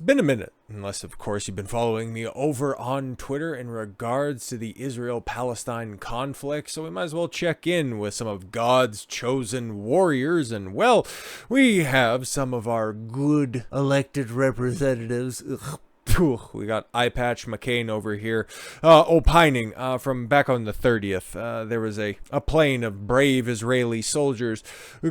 It's been a minute, unless of course you've been following me over on Twitter in regards to the Israel-Palestine conflict, so we might as well check in with some of God's chosen warriors, and well, we have some of our good elected representatives. We got Eye Patch McCain over here opining from back on the 30th. There was a plane of brave Israeli soldiers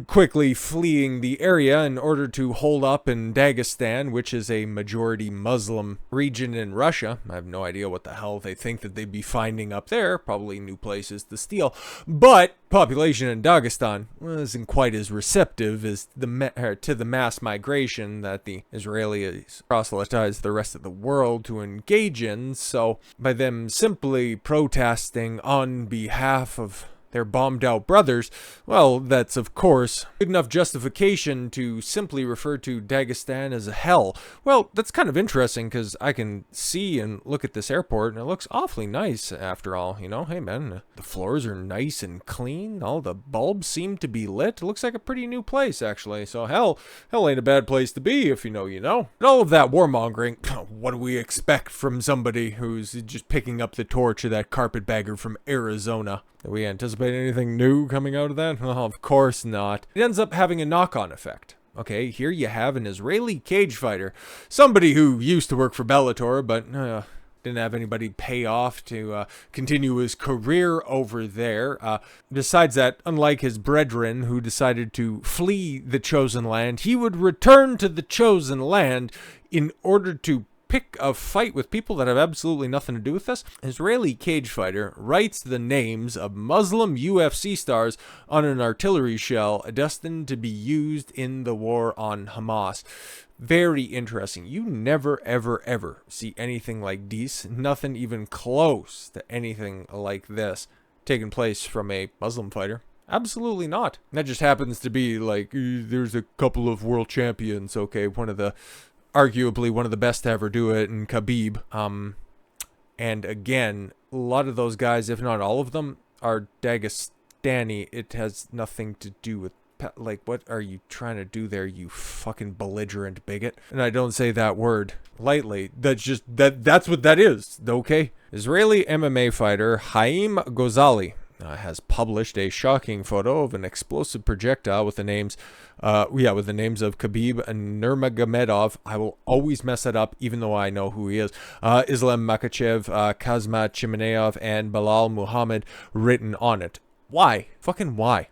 quickly fleeing the area in order to hold up in Dagestan, which is a majority Muslim region in Russia. I have no idea what the hell they think that they'd be finding up there. Probably new places to steal. But population in Dagestan isn't quite as receptive as to the mass migration that the Israelis proselytized the rest of the world to engage in. So by them simply protesting on behalf of their bombed out brothers, well, that's of course good enough justification to simply refer to Dagestan as a hell. Well, that's kind of interesting because I can see and look at this airport and it looks awfully nice after all, you know. Hey man, the floors are nice and clean, all the bulbs seem to be lit. It looks like a pretty new place actually, so hell ain't a bad place to be if you know you know. And all of that warmongering, what do we expect from somebody who's just picking up the torch of that carpetbagger from Arizona? Do we anticipate anything new coming out of that? Well, of course not. It ends up having a knock-on effect. Okay, here you have an Israeli cage fighter, somebody who used to work for Bellator, but didn't have anybody pay off to continue his career over there. Besides that, unlike his brethren who decided to flee the chosen land, he would return to the chosen land in order to pick a fight with people that have absolutely nothing to do with this. Israeli cage fighter writes the names of Muslim UFC stars on an artillery shell destined to be used in the war on Hamas. Very interesting. You never, ever, ever see anything like this. Nothing even close to anything like this taking place from a Muslim fighter. Absolutely not. That just happens to be like, there's a couple of world champions, okay, arguably one of the best to ever do it, in Khabib. And again, a lot of those guys, if not all of them, are Dagestani. It has nothing to do with, like, what are you trying to do there, you fucking belligerent bigot? And I don't say that word lightly. That's just, that's what that is, okay? Israeli MMA fighter Haim Gozali has published a shocking photo of an explosive projectile with the names of Khabib Nurmagomedov. I will always mess it up, even though I know who he is. Islam Makhachev, Khamzat, Chimaev, and Belal Muhammad written on it. Why? Fucking why?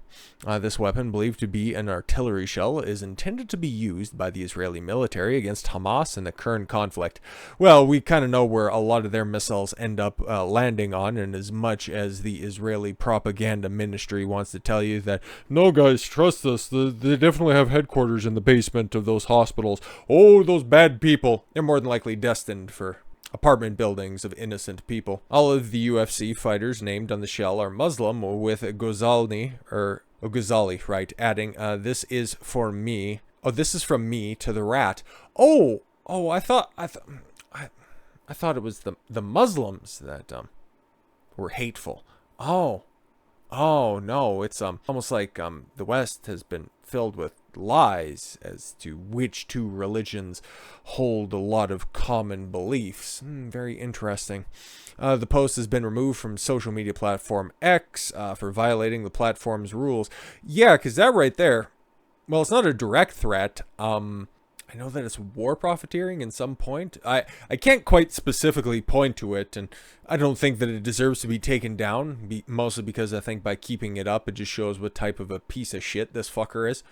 This weapon, believed to be an artillery shell, is intended to be used by the Israeli military against Hamas in the current conflict. Well, we kind of know where a lot of their missiles end up landing on, and as much as the Israeli propaganda ministry wants to tell you that, no guys, trust us, they definitely have headquarters in the basement of those hospitals. Oh, those bad people. They're more than likely destined for apartment buildings of innocent people. All of the UFC fighters named on the shell are Muslim, with Gozali, right, adding, this is for me. Oh, this is from me to the rat. Oh, I thought it was the Muslims that were hateful. Oh no, it's almost like the West has been filled with lies as to which two religions hold a lot of common beliefs. Very interesting. The post has been removed from social media platform X for violating the platform's rules. Yeah, because that right there, well, it's not a direct threat. I know that it's war profiteering in some point. I can't quite specifically point to it, and I don't think that it deserves to be taken down, mostly because I think by keeping it up, it just shows what type of a piece of shit this fucker is.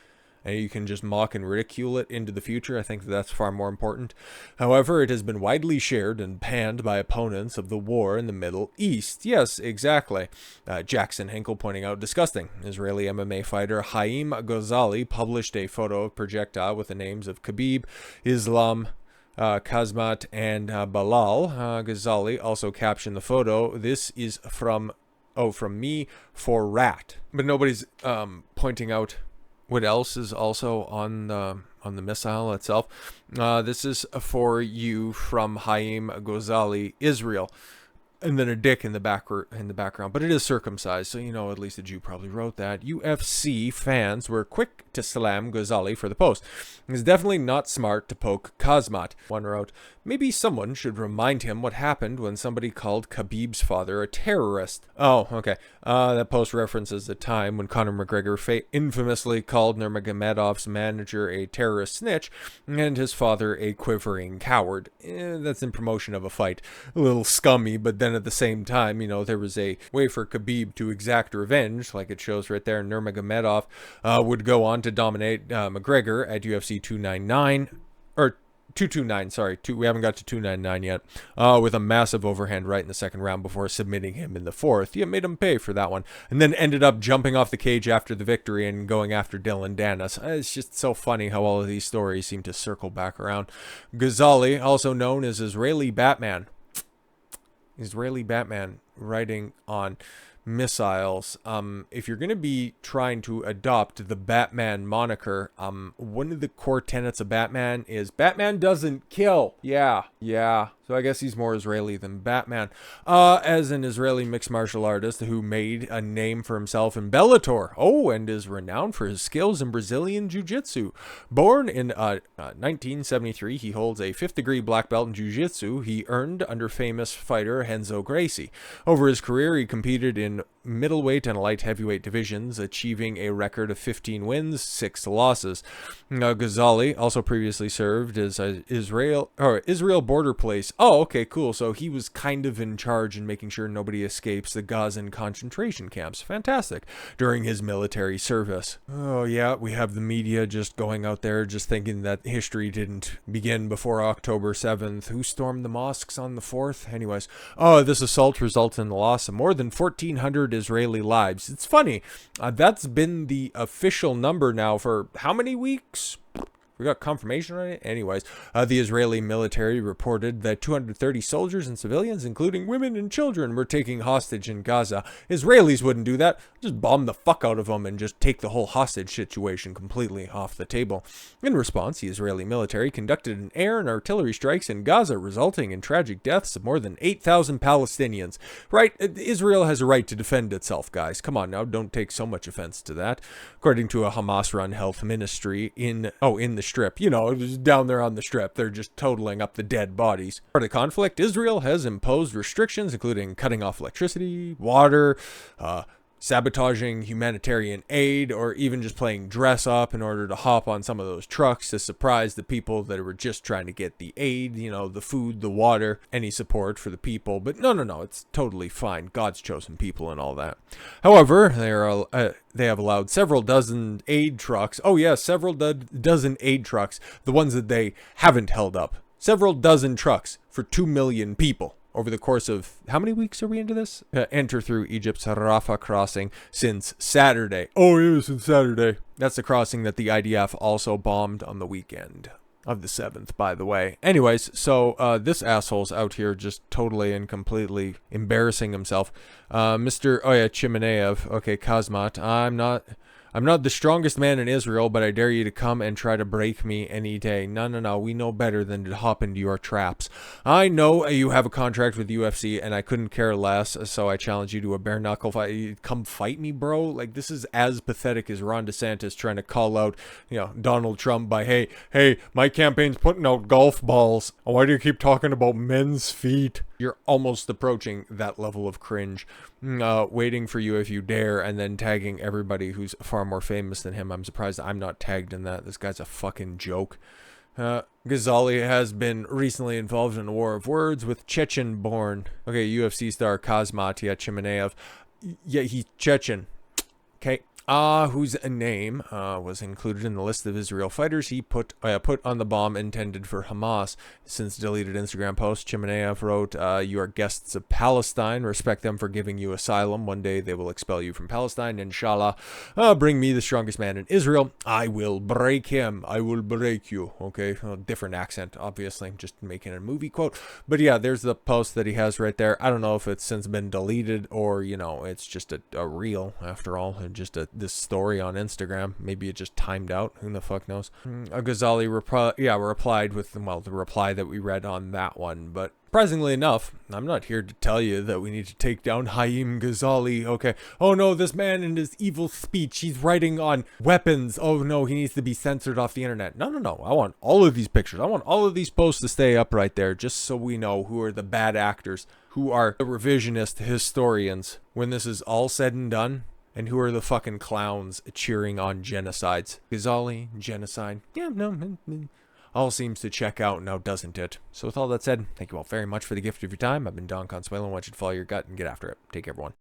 And you can just mock and ridicule it into the future. I think that's far more important. However, it has been widely shared and panned by opponents of the war in the Middle East. Yes, exactly. Jackson Hinkle pointing out, disgusting. Israeli MMA fighter Haim Gozali published a photo of projectile with the names of Khabib, Islam, Khamzat, and Belal. Gozali also captioned the photo, "This is from me for rat." But nobody's pointing out what else is also on the missile itself. This is for you from Haim Gozali, Israel. and then a dick in the background, but it is circumcised, so at least a Jew probably wrote that. UFC fans were quick to slam Gozali for the post. It's definitely not smart to poke Khamzat. One wrote, maybe someone should remind him what happened when somebody called Khabib's father a terrorist. Oh, okay. That post references the time when Conor McGregor infamously called Nurmagomedov's manager a terrorist snitch and his father a quivering coward. That's in promotion of a fight. A little scummy, but then at the same time, there was a way for Khabib to exact revenge, like it shows right there. Nurmagomedov would go on to dominate McGregor at UFC 299, or 229, sorry. We haven't got to 299 yet, with a massive overhand right in the second round before submitting him in the fourth. You made him pay for that one, and then ended up jumping off the cage after the victory and going after Dylan Danis. It's just so funny how all of these stories seem to circle back around. Gozali, also known as Israeli Batman, writing on missiles. If you're going to be trying to adopt the Batman moniker, one of the core tenets of Batman is Batman doesn't kill. Yeah. So I guess he's more Israeli than Batman. As an Israeli mixed martial artist who made a name for himself in Bellator. Oh, and is renowned for his skills in Brazilian Jiu-Jitsu. Born in 1973, he holds a 5th degree black belt in Jiu-Jitsu he earned under famous fighter Renzo Gracie. Over his career, he competed in middleweight and light heavyweight divisions, achieving a record of 15 wins, 6 losses. Gozali also previously served as Israel border police. Oh, okay, cool. So he was kind of in charge in making sure nobody escapes the Gazan concentration camps. Fantastic. During his military service. Oh yeah, we have the media just going out there just thinking that history didn't begin before October 7th. Who stormed the mosques on the 4th? Anyways, this assault resulted in the loss of more than 1,400 Israeli lives. It's funny. That's been the official number now for how many weeks? We got confirmation on it. Anyways, the Israeli military reported that 230 soldiers and civilians, including women and children, were taken hostage in Gaza. Israelis wouldn't do that. Just bomb the fuck out of them and just take the whole hostage situation completely off the table. In response, the Israeli military conducted an air and artillery strikes in Gaza, resulting in tragic deaths of more than 8,000 Palestinians. Right? Israel has a right to defend itself, guys. Come on now, don't take so much offense to that. According to a Hamas-run health ministry in the strip. It was down there on the strip. They're just totaling up the dead bodies. Part of the conflict, Israel has imposed restrictions, including cutting off electricity, water, sabotaging humanitarian aid, or even just playing dress up in order to hop on some of those trucks to surprise the people that were just trying to get the aid, the food, the water, any support for the people. But no, it's totally fine. God's chosen people and all that. However, they have allowed several dozen aid trucks. Oh yeah, several dozen aid trucks, the ones that they haven't held up. Several dozen trucks for 2 million people. Over the course of, how many weeks are we into this? Enter through Egypt's Rafah crossing since Saturday. Oh, yeah, since Saturday. That's the crossing that the IDF also bombed on the weekend of the 7th, by the way. Anyways, so this asshole's out here just totally and completely embarrassing himself. Chimaev. Okay, Khamzat. I'm not the strongest man in Israel, but I dare you to come and try to break me any day. No. We know better than to hop into your traps. I know you have a contract with UFC, and I couldn't care less, so I challenge you to a bare-knuckle fight. Come fight me, bro? Like, this is as pathetic as Ron DeSantis trying to call out, Donald Trump by, hey, my campaign's putting out golf balls. Why do you keep talking about men's feet? You're almost approaching that level of cringe. Waiting for you if you dare, and then tagging everybody who's far more famous than him. I'm surprised I'm not tagged in that. This guy's a fucking joke. Gozali has been recently involved in a war of words with Chechen-born. Okay, UFC star Khamzat Chimaev. Yeah, he's Chechen. Okay. Whose name was included in the list of Israel fighters he put on the bomb intended for Hamas. Since deleted Instagram post, Chimaev wrote, you are guests of Palestine. Respect them for giving you asylum. One day they will expel you from Palestine. Inshallah. Bring me the strongest man in Israel. I will break him. I will break you. Okay, different accent, obviously. Just making a movie quote. But yeah, there's the post that he has right there. I don't know if it's since been deleted or, it's just a reel after all. And just a this story on Instagram. Maybe it just timed out. Who the fuck knows? Gozali replied with, well, the reply that we read on that one. But surprisingly enough, I'm not here to tell you that we need to take down Haim Gozali. Okay. Oh no, this man and his evil speech. He's writing on weapons. Oh no, he needs to be censored off the internet. No. I want all of these pictures. I want all of these posts to stay up right there, just so we know who are the bad actors, who are the revisionist historians when this is all said and done, and who are the fucking clowns cheering on genocides. Gozali, genocide. Yeah, no. All seems to check out now, doesn't it? So with all that said, thank you all very much for the gift of your time. I've been Don Consuelo. I want you to follow your gut and get after it. Take care, everyone.